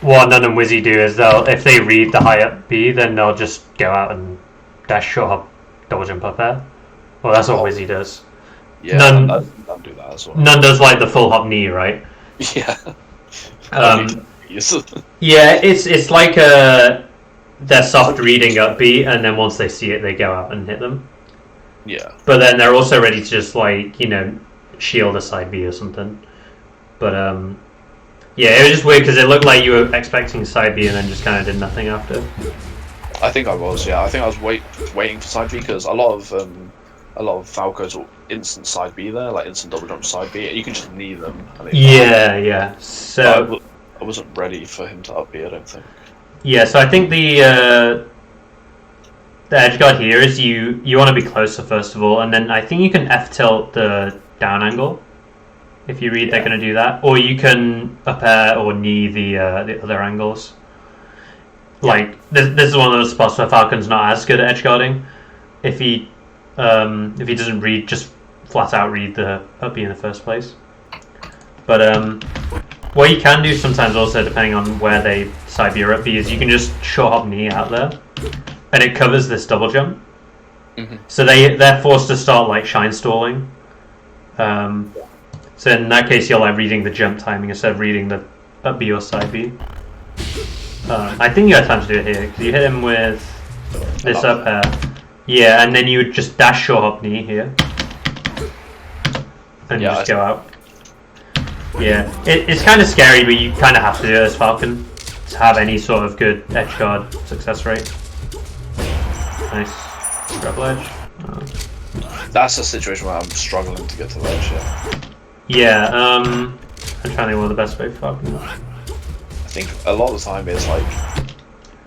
what Nun and Wizzy do is if they read the high up B, then they'll just go out and dash short hop, double jump up air. Well, that's what Wizzy does. Yeah, Nun do that as well. Nun does like the full hop knee, right? Yeah. Yeah, it's like they're soft reading up B, and then once they see it, they go out and hit them. Yeah. But then they're also ready to just, like, you know, shield a side B or something. But yeah, it was just weird because it looked like you were expecting side B and then just kind of did nothing after. I think I was. Yeah, I think I was waiting for side B because a lot of Falcos will instant side B there, like instant double jump side B. You can just knee them. And yeah. So I wasn't ready for him to up B, I don't think. Yeah, so I think the edge guard here is you want to be closer first of all, and then I think you can F tilt the down angle if you read they're going to do that, or you can up air or knee the other angles. Like this is one of those spots where Falcon's not as good at edge guarding. If he doesn't read, just flat out read the up B in the first place. But what you can do sometimes also, depending on where they side your up B, is you can just short hop knee out there, and it covers this double jump. Mm-hmm. So they're forced to start like shine stalling. So in that case, you're like reading the jump timing instead of reading the up B or side B. I think you had time to do it here because you hit him with this up air. Yeah, and then you would just dash short hop knee here, and just go out. Yeah, it's kind of scary, but you kind of have to do it as Falcon to have any sort of good edge guard success rate. Nice grab ledge. That's a situation where I'm struggling to get to the ledge. Yeah, I'm trying to think what the best way for Falcon is. I think a lot of the time it's like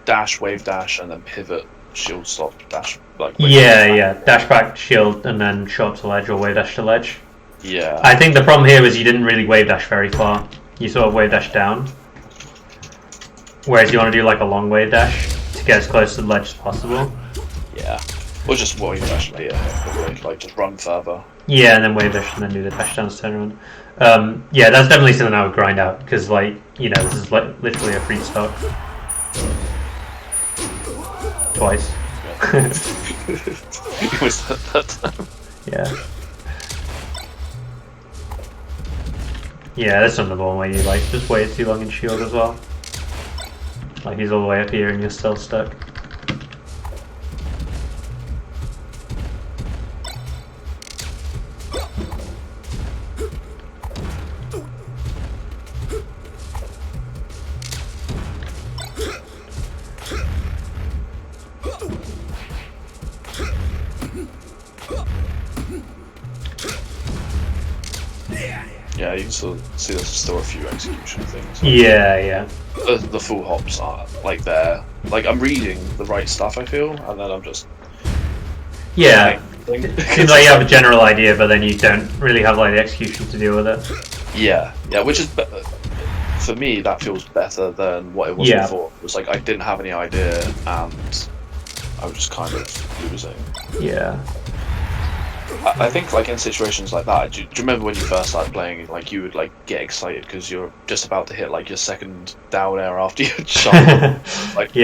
dash, wave dash, and then pivot, shield stop, dash. Like Yeah, dash back, shield, and then shot to ledge or wave dash to ledge. Yeah. I think the problem here was you didn't really wave dash very far. You sort of wave dash down. Whereas you want to do like a long wave dash to get as close to the ledge as possible. Yeah. Or just wave dash later, probably. Like just run further. Yeah, and then wave dash and then do the dash down turn around. Yeah, that's definitely something I would grind out because, like, you know, this is like literally a free stock. Twice. It was that time. Yeah. Yeah, that's another one where you like just wait too long in shield as well. Like he's all the way up here and you're still stuck. Yeah, you can still see there's still a few execution things. Yeah. The full hops are like there. Like I'm reading the right stuff, I feel, and then I'm just. Yeah. It seems like you have a general idea, but then you don't really have like the execution to deal with it. Yeah, which is for me that feels better than what it was before. It was like I didn't have any idea, and I was just kind of losing. Yeah. I think like in situations like that, do you remember when you first started playing? Like you would like get excited because you're just about to hit like your second down air after you shot. Like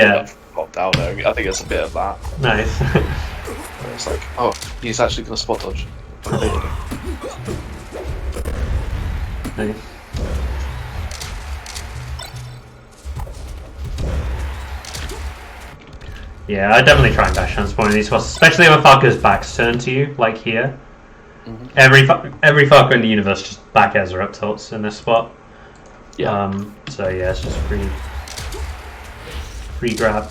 pop down air. I think it's a bit of that. Nice. It's like, oh, he's actually gonna spot dodge. Nice. Yeah, I definitely try and dash transport in these spots, especially when Falco's back's turned to you, like here. Mm-hmm. Every Falco in the universe just back airs or up tilts in this spot. Yeah. So yeah, it's just free grab.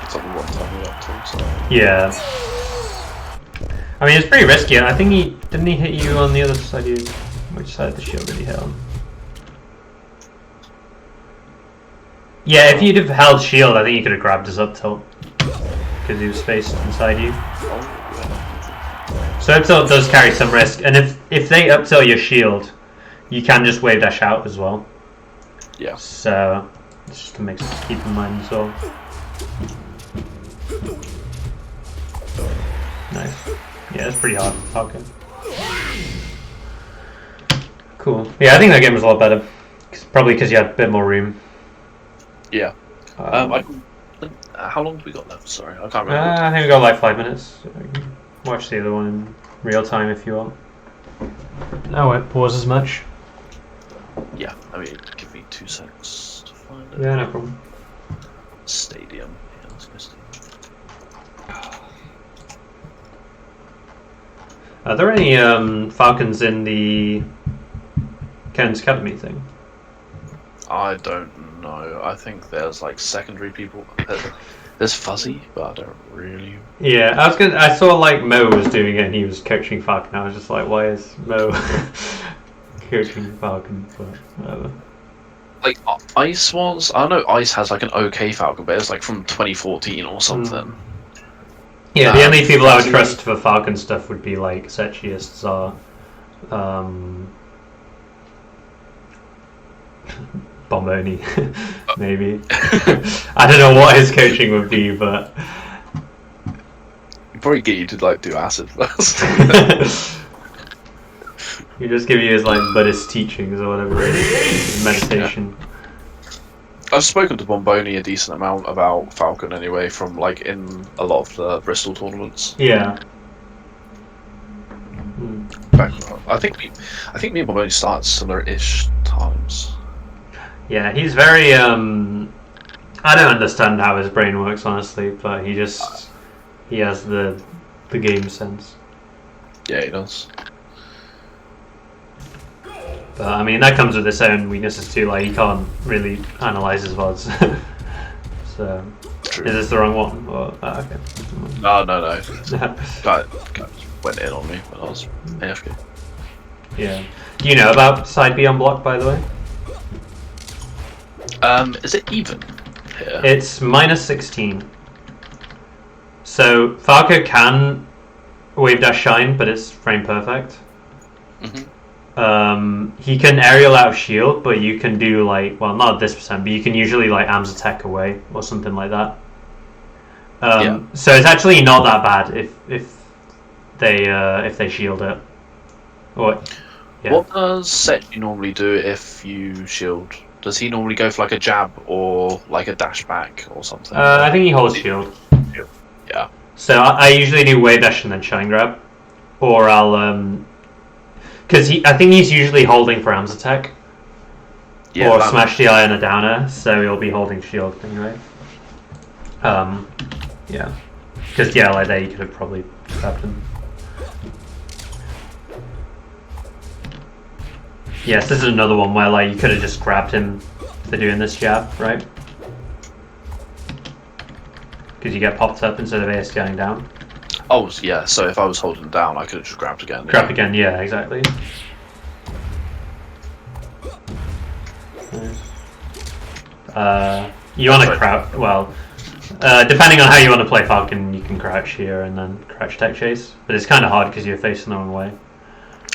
It's like one time up tilt, so. Yeah. I mean, it's pretty risky. I think didn't he hit you on the other side? Which side of the shield did he hit on? Yeah, if you'd have held shield, I think you could have grabbed his up tilt because he was spaced inside you. So up tilt does carry some risk, and if they up tilt your shield, you can just wave dash out as well. Yeah. So it's just to keep in mind as well. Nice. Yeah, it's pretty hard. Okay. Cool. Yeah, I think that game was a lot better. Probably because you had a bit more room. Yeah. How long have we got left? Sorry, I can't remember. I think we got like 5 minutes. So you can watch the other one in real time if you want. I won't pause as much. Yeah, I mean, give me 2 seconds to find it. Yeah, no problem. Stadium. Yeah, let's go stadium. Are there any Falcons in the Ken's Academy thing? I don't know. I think there's like secondary people. There's Fuzzy, but I don't really. Yeah, I saw like Mo was doing it and he was coaching Falcon. I was just like, why is Mo coaching Falcon? But whatever. Like Ice was, I don't know. Ice has like an okay Falcon, but it's like from 2014 or something. Yeah, the only people I would trust for Falcon stuff would be like Sechiists or Bomboni, maybe. I don't know what his coaching would be, but He'd probably get you to like do acid first. he just give you his like Buddhist teachings or whatever it is, meditation. I've spoken to Bomboni a decent amount about Falcon anyway, from like in a lot of the Bristol tournaments. Yeah. I think me and Bomboni started similar-ish times. Yeah, he's very I don't understand how his brain works honestly, but he has the game sense. Yeah, he does. But I mean that comes with its own weaknesses too, like he can't really analyze his VODs. So True. is this the wrong one? Or, okay. No. Guy went in on me when I was AFK. Yeah. Do you know about side B unblocked, by the way? Is it even here? It's -16. So Falco can wave dash shine, but it's frame perfect. He can aerial out shield, but you can do like, well, not this percent, but you can usually like AMS attack away or something like that. So it's actually not that bad if they shield it. Or, yeah. What does Sechi normally do if you shield? Does he normally go for like a jab or like a dash back or something? I think he holds shield. Yeah. So I usually do wave dash and then shine grab, or I'll because I think he's usually holding for AMS attack, Yeah, or smash the eye on a downer, so he'll be holding shield anyway. Yeah, because like there you could have probably grabbed him. Yes, this is another one where like you could have just grabbed him for doing this jab, right? Because you get popped up instead of AS going down. Oh yeah, so if I was holding down, I could have just grabbed again. Grab again, yeah, exactly. You want to crouch, well, depending on how you want to play Falcon, you can crouch here and then crouch tech chase, but it's kind of hard because you're facing the wrong way.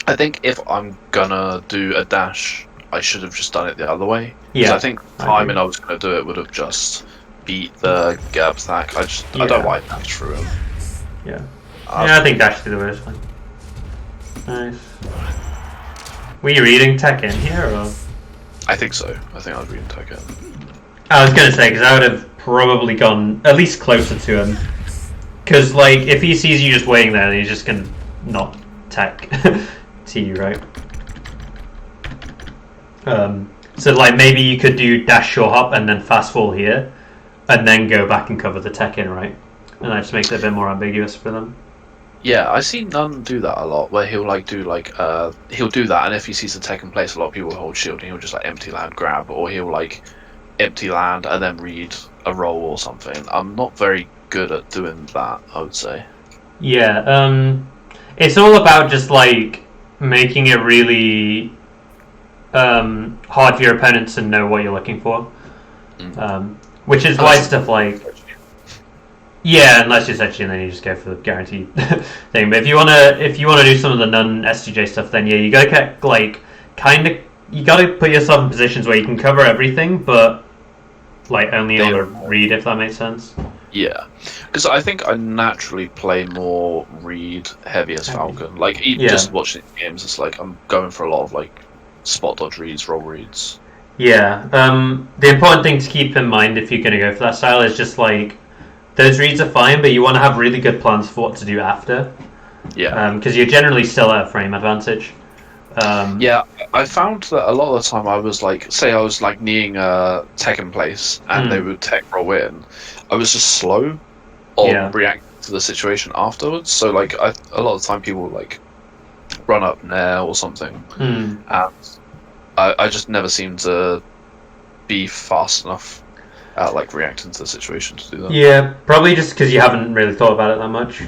I think if I'm gonna do a dash, I should have just done it the other way. Yeah, I think the timing I was gonna do it would have just beat the gap stack. I don't like dash through him. Yeah. Yeah, I think dash through the way is fine. Nice. Were you reading Tekken here or? I think so. I think I was reading Tekken. I was gonna say, because I would have probably gone at least closer to him. Because, like, if he sees you just waiting there, then he's just gonna not tech to you, right? So, like, maybe you could do dash short hop and then fast fall here, and then go back and cover the tech in, right? And that just makes it a bit more ambiguous for them. Yeah, I've seen None do that a lot, where he'll like do like he'll do that, and if he sees the tech in place, a lot of people hold shield, and he'll just like empty land grab, or he'll like empty land and then read a roll or something. I'm not very good at doing that, I would say. Yeah, it's all about just like making it really hard for your opponents to know what you're looking for, which is why stuff like. Yeah, unless you're Sechi, and then you just go for the guaranteed thing. But if you wanna do some of the non-STJ stuff, then yeah, you gotta get like you gotta put yourself in positions where you can cover everything, but like only on a read, if that makes sense. Yeah, because I think I naturally play more read heavy as Falcon. Like even just watching games, it's like I'm going for a lot of like spot dodge reads, roll reads. Yeah, the important thing to keep in mind if you're gonna go for that style is just like. Those reads are fine, but you want to have really good plans for what to do after. Yeah. Because you're generally still at a frame advantage. Yeah, I found that a lot of the time I was like, say I was like kneeing a tech in place and they would tech roll in, I was just slow on reacting to the situation afterwards. So like a lot of the time people would like run up nair or something, and I just never seemed to be fast enough. like reacting to the situation to do that. Yeah, probably just because you haven't really thought about it that much.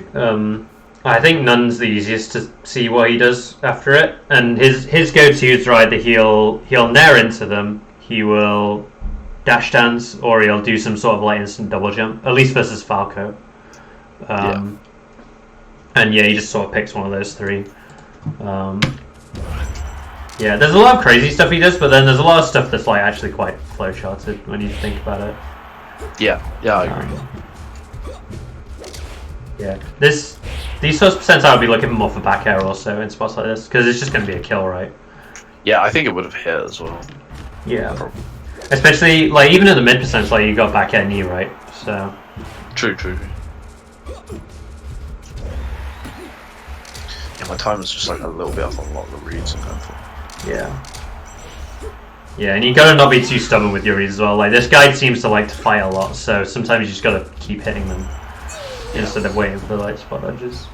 I think Nun's the easiest to see what he does after it, and his go-to is either he'll nair into them, he will dash dance, or he'll do some sort of like instant double jump. At least versus Falco. And yeah, he just sort of picks one of those three. Yeah, there's a lot of crazy stuff he does, but then there's a lot of stuff that's like actually quite flowcharted when you think about it. Yeah, I agree. Yeah, these sorts of percents I would be looking more for back air also in spots like this, because it's just going to be a kill, right? Yeah, I think it would have hit as well. Yeah. Probably. Especially, like, even at the mid percents, like, you got back air knee, right? So. True. Yeah, my time was just like a little bit off on a lot of the reads I'm going for. Yeah. Yeah, and you gotta not be too stubborn with your reads as well. Like, this guy seems to like to fight a lot, so sometimes you just gotta keep hitting them instead of waiting for the like spot dodges.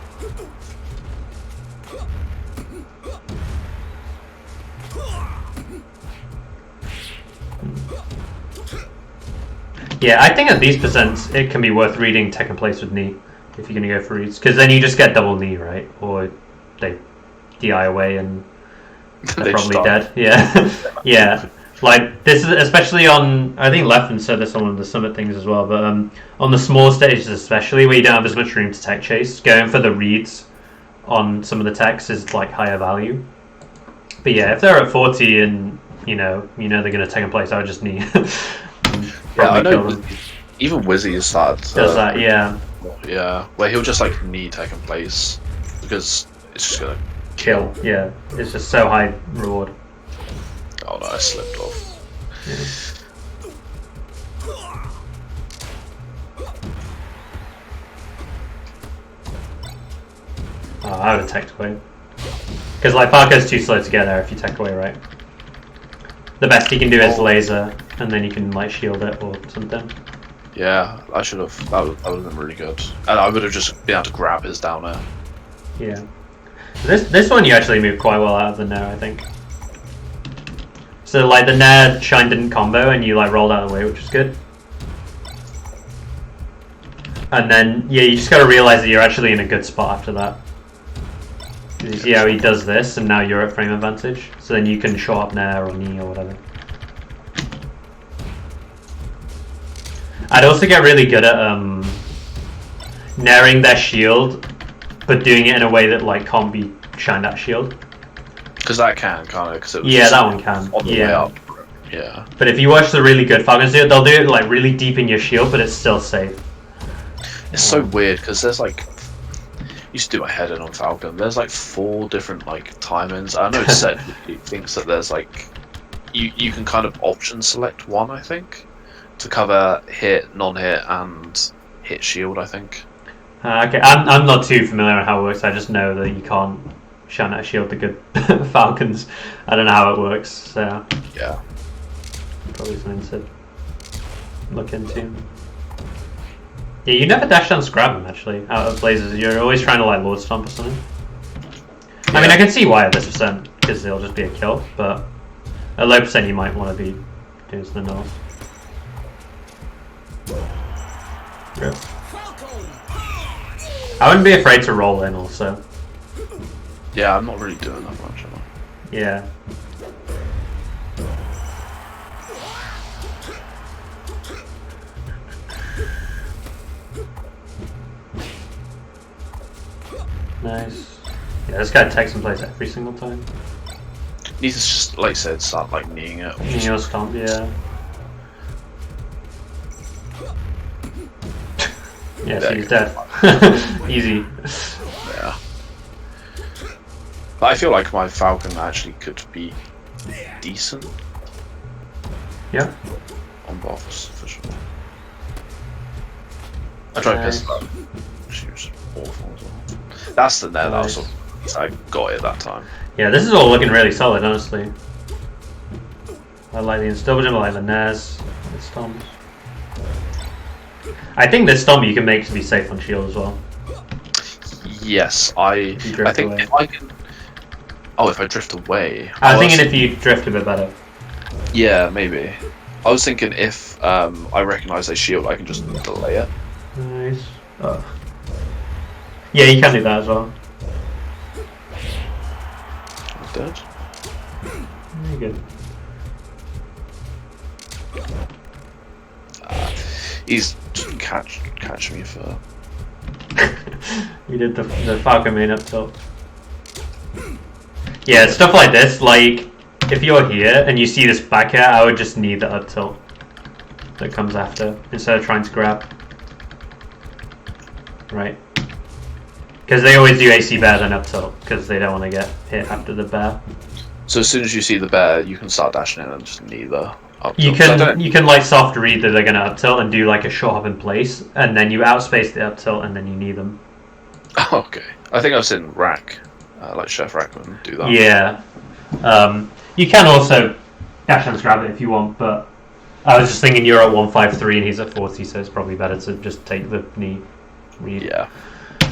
Yeah, I think at these percents it can be worth reading tech and place with knee if you're gonna go for reads, because then you just get double knee, right? Or they DI away and they're probably dead. Yeah, yeah. Like this is especially on. I think Leffen said this on one of the summit things as well. But on the small stages, especially where you don't have as much room to tech chase, going for the reads on some of the techs is like higher value. But yeah, if they're at 40 and you know they're gonna take a place, I would just knee. Yeah, I know. Even Wizzy has started. Does that? Yeah. Yeah, where he'll just like knee taking place because it's just gonna kill. Yeah, it's just so high reward. Oh no, I slipped off. Yeah. Oh, I would have teched away. Because like Falco's too slow to get there if you tech away, right? The best he can do is laser, and then you can like shield it or something. Yeah, I should have. That would have been really good. And I would have just been able to grab his down air. Yeah. This one you actually moved quite well out of the nair, I think. So like the nair shine didn't combo and you like rolled out of the way, which was good. And then yeah, you just gotta realize that you're actually in a good spot after that. You see how he does this, and now you're at frame advantage. So then you can show up nair or knee or whatever. I'd also get really good at nairing their shield, but doing it in a way that like can't be shined at shield. Because that can't it? Cause it was yeah, that one can. On the way up. Yeah. But if you watch the really good Falcons do it, they'll do it like really deep in your shield, but it's still safe. It's so weird because there's like. I used to do my head in on Falcon. There's like 4 different like timings. I know Set thinks that there's like you can kind of option select one, I think, to cover hit, non-hit, and hit shield. I think. Okay, I'm not too familiar with how it works. I just know that you can't shine at shield the good Falcons. I don't know how it works. So yeah, probably something to look into. Yeah, you never dash down scrap him actually out of blazes. You're always trying to like Lord Stomp or something. Yeah. I mean, I can see why at this percent because it'll just be a kill, but at low percent you might want to be doing something else. Yeah. I wouldn't be afraid to roll in also. Yeah, I'm not really doing that much. Yeah. Nice. Yeah, this guy takes in place every single time. Needs to just, like I said, start like kneeing it. Knee or stomp, yeah. Yeah, so he's dead. Easy. Yeah. But I feel like my Falcon actually could be decent. Yeah. On buffs, for sure. I tried to piss her up. She was awful as well. That's the net that was I got it that time. Yeah, this is all looking really solid, honestly. I like the double jump, I like the Naz, the stomps. I think this stomp you can make to be safe on shield as well. Yes, I think away. if I can. Oh, if I drift away. I was thinking if you drift a bit better. Yeah, maybe. I was thinking if I recognise a shield, I can just delay it. Nice. Oh. Yeah, you can do that as well. I'm dead. Very good. He's just catch me for. You did the Falcon main up tilt. Yeah, stuff like this, like, if you're here and you see this back air, I would just need the up tilt that comes after, instead of trying to grab. Right. Because they always do AC bear than up tilt, because they don't want to get hit after the bear. So as soon as you see the bear, you can start dashing in and just knee the up You tilt. you can like soft read that they're going to up tilt and do like a short hop in place, and then you outspace the up tilt and then you knee them. Oh, okay. I think I've seen Rack, like Chef Rackman, do that. Yeah. You can also dash and grab it if you want, but I was just thinking you're at 153 and he's at 40, so it's probably better to just take the knee read. Yeah. I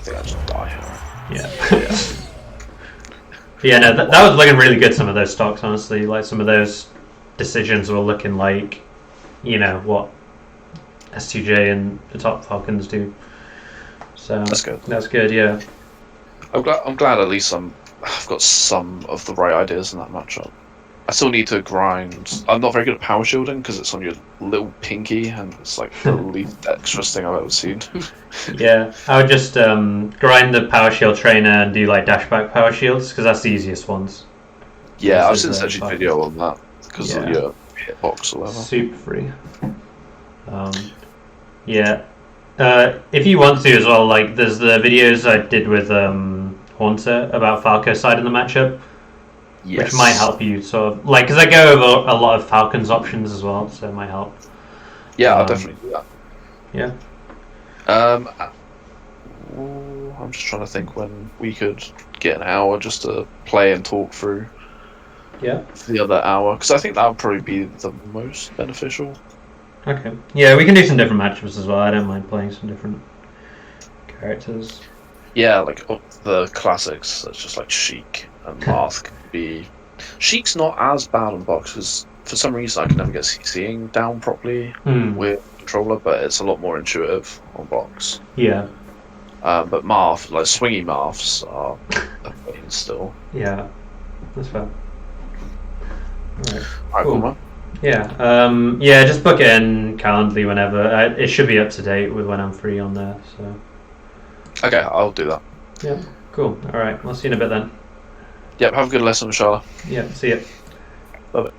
think I just die here. Yeah. Yeah, no, that was looking really good, some of those stocks, honestly. Like, some of those decisions were looking like, you know, what S2J and the top Falcons do. So That's good. That's good, yeah. I'm glad at least I've got some of the right ideas in that matchup. I still need to grind. I'm not very good at power shielding because it's on your little pinky and it's like the least dexterous thing I've ever seen. Yeah, I would just grind the power shield trainer and do like dashback power shields because that's the easiest ones. Yeah, I've This seen is, such a video on that because of yeah. your hitbox or whatever. Super free. Yeah. If you want to as well, like there's the videos I did with Haunter about Falco's side in the matchup. Yes. Which might help you sort of like because I go over a lot of Falcon's options as well, so it might help. Yeah, I'll definitely do that. Yeah. I'm just trying to think when we could get an hour just to play and talk through. Yeah. The other hour, because I think that would probably be the most beneficial. Okay. Yeah, we can do some different matchups as well. I don't mind playing some different characters. Yeah, like the classics. That's just like Sheik and Mask. Sheik's not as bad on box because for some reason I can never get CCing down properly with controller, but it's a lot more intuitive on box. Yeah. But Marth, like swingy Marths, are a pain still. Yeah. That's fair. Alright. Alright, cool, man. Yeah. Yeah. Just book it in Calendly whenever. It should be up to date with when I'm free on there. So. Okay, I'll do that. Yeah. Cool. All right. I'll see you in a bit then. Yep. Have a good lesson, Charlotte. Yeah. See ya. Bye.